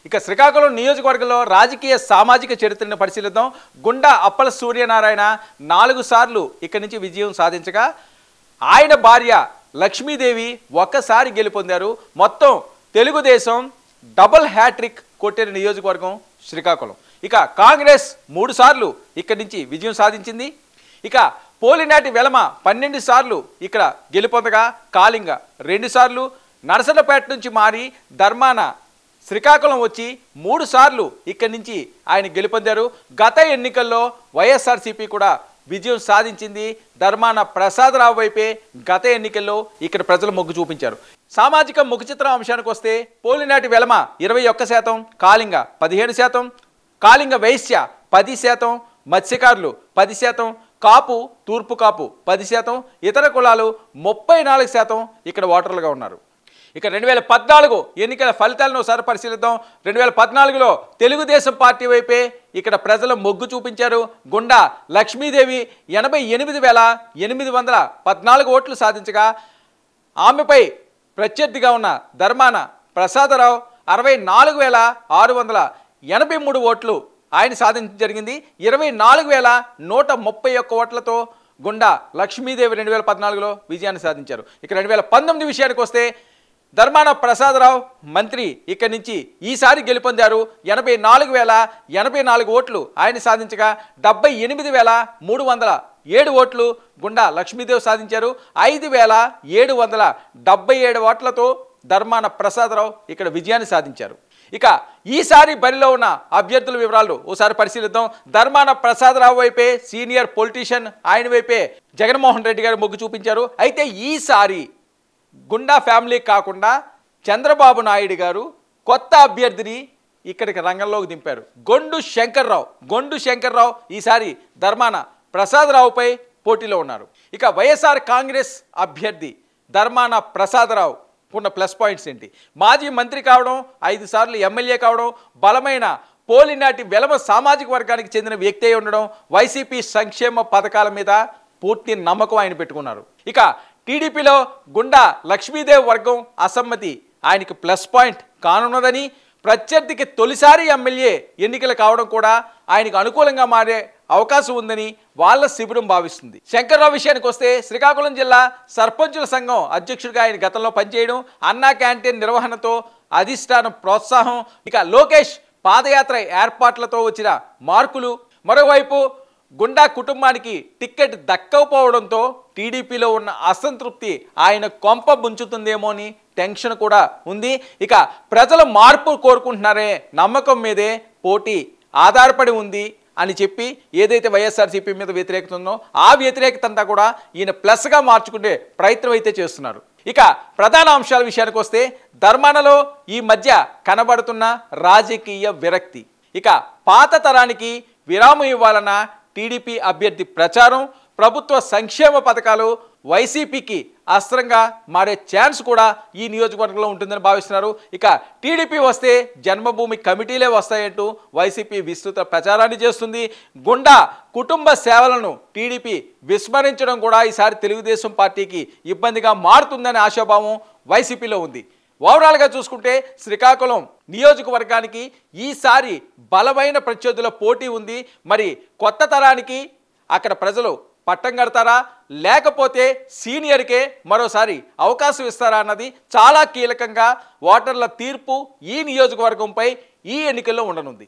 ఇక శ్రీకాకుళం నియోజకవర్గంలో రాజకీయ సామాజిక చరిత్రను పరిశీలిద్దాం. గుండా అప్పల సూర్యనారాయణ 4 సార్లు ఇక్కడి నుంచి విజయం సాధించగా ఆయన భార్య లక్ష్మీదేవి ఒక్కసారి గెలుపొందారు. మొత్తం తెలుగుదేశం డబుల్ హ్యాట్రిక్ కొట్టిన నియోజకవర్గం శ్రీకాకుళం. ఇక కాంగ్రెస్ 3 సార్లు ఇక్కడి నుంచి విజయం సాధించింది. ఇక పోలినాటి వెలమ 12 సార్లు ఇక్కడ గెలుపొందగా కాళింగ 2 సార్లు, నరసన్నపేట నుంచి మారి ధర్మాన శ్రీకాకుళం వచ్చి 3 సార్లు ఇక్కడి నుంచి ఆయన గెలుపొందారు. గత ఎన్నికల్లో వైఎస్ఆర్సీపీ కూడా విజయం సాధించింది. ధర్మాన ప్రసాదరావు వైపే గత ఎన్నికల్లో ఇక్కడ ప్రజలు మొగ్గు చూపించారు. సామాజిక ముఖ చిత్రం అంశానికి వస్తే పోలినాటి వెలమ 21%, కాళింగ 17%, కాళింగ వైశ్య 10%, మత్స్యకారులు 10%, కాపు తూర్పు కాపు 10%, ఇతర కులాలు 34% ఇక్కడ ఓటర్లుగా ఉన్నారు. ఇక 2014 ఎన్నికల ఫలితాలను ఒకసారి పరిశీలిద్దాం. 2014లో తెలుగుదేశం పార్టీ వైపే ఇక్కడ ప్రజలు మొగ్గు చూపించారు. గుండా లక్ష్మీదేవి 88,814 ఓట్లు సాధించగా ఆమెపై ప్రత్యర్థిగా ఉన్న ధర్మాన ప్రసాదరావు 64,683 ఓట్లు ఆయన సాధించడం జరిగింది. 24,131 ఓట్లతో గుండా లక్ష్మీదేవి 2014లో విజయాన్ని సాధించారు. ఇక 2019 విషయానికి వస్తే ధర్మాన ప్రసాదరావు మంత్రి ఇక్కడి నుంచి ఈసారి గెలుపొందారు. 84,084 ఓట్లు ఆయన సాధించగా 78,307 ఓట్లు గుండా లక్ష్మీదేవి సాధించారు. 5,777 ఓట్లతో ధర్మాన ప్రసాదరావు ఇక్కడ విజయాన్ని సాధించారు. ఇక ఈసారి బరిలో ఉన్న అభ్యర్థుల వివరాలు ఒకసారి పరిశీలిద్దాం. ధర్మాన ప్రసాదరావు వైపే సీనియర్ పొలిటీషియన్, ఆయన వైపే జగన్మోహన్ రెడ్డి గారు మొగ్గు చూపించారు. అయితే ఈసారి గుండా ఫ్యామిలీ కాకుండా చంద్రబాబు నాయుడు గారు కొత్త అభ్యర్థిని ఇక్కడికి రంగంలోకి దింపారు. గొండు శంకర్రావు ఈసారి ధర్మాన ప్రసాదరావుపై పోటీలో ఉన్నారు. ఇక వైఎస్ఆర్ కాంగ్రెస్ అభ్యర్థి ధర్మాన ప్రసాదరావు ఉన్న ప్లస్ పాయింట్స్ ఏంటి? మాజీ మంత్రి కావడం, 5 సార్లు ఎమ్మెల్యే కావడం, బలమైన పోలినాటి వెలమ సామాజిక వర్గానికి చెందిన వ్యక్తి అయి ఉండడం, వైసీపీ సంక్షేమ పథకాల మీద పూర్తి నమ్మకం ఆయన పెట్టుకున్నారు. ఇక టీడీపీలో గుండా లక్ష్మీదేవి వర్గం అసమ్మతి ఆయనకి ప్లస్ పాయింట్ కానున్నదని, ప్రత్యర్థికి తొలిసారి ఎమ్మెల్యే ఎన్నికలు కావడం కూడా ఆయనకు అనుకూలంగా మారే అవకాశం ఉందని వాళ్ళ శిబిరం భావిస్తుంది. శంకర్రావు విషయానికి వస్తే శ్రీకాకుళం జిల్లా సర్పంచుల సంఘం అధ్యక్షుడిగా ఆయన గతంలో పనిచేయడం, అన్నా క్యాంటీన్ నిర్వహణతో అధిష్టానం ప్రోత్సాహం, ఇక లోకేష్ పాదయాత్ర ఏర్పాట్లతో వచ్చిన మార్కులు, మరోవైపు గుండా కుటుంబానికి టిక్కెట్ దక్కకపోవడంతో టీడీపీలో ఉన్న అసంతృప్తి ఆయన కొంప ముంచుతుందేమో అని టెన్షన్ కూడా ఉంది. ఇక ప్రజలు మార్పు కోరుకుంటున్నారే నమ్మకం మీదే పోటీ ఆధారపడి ఉంది అని చెప్పి ఏదైతే వైఎస్ఆర్సీపీ మీద వ్యతిరేకత ఉందో ఆ వ్యతిరేకత అంతా కూడా ఈయన ప్లస్గా మార్చుకునే ప్రయత్నం అయితే చేస్తున్నారు. ఇక ప్రధాన అంశాల విషయానికి వస్తే ధర్మానలో ఈ మధ్య కనబడుతున్న రాజకీయ విరక్తి, ఇక పాత తరానికి విరామం ఇవ్వాలన్న టీడీపీ అభ్యర్థి ప్రచారం, ప్రభుత్వ సంక్షేమ పథకాలు వైసీపీకి అస్త్రంగా మారే ఛాన్స్ కూడా ఈ నియోజకవర్గంలో ఉంటుందని భావిస్తున్నారు. ఇక టీడీపీ వస్తే జన్మభూమి కమిటీలే వస్తాయంటూ వైసీపీ విస్తృత ప్రచారాన్ని చేస్తుంది. గుండా కుటుంబ సేవలను టీడీపీ విస్మరించడం కూడా ఈసారి తెలుగుదేశం పార్టీకి ఇబ్బందిగా మారుతుందనే ఆశాభావం వైసీపీలో ఉంది. ఓవరాల్గా చూసుకుంటే శ్రీకాకుళం నియోజకవర్గానికి ఈసారి బలమైన ప్రత్యర్థుల పోటీ ఉంది. మరి కొత్త తరానికి అక్కడ ప్రజలు పట్టం కడతారా, లేకపోతే సీనియర్కే మరోసారి అవకాశం ఇస్తారా అన్నది చాలా కీలకంగా ఓటర్ల తీర్పు ఈ నియోజకవర్గంపై ఈ ఎన్నికల్లో ఉండనుంది.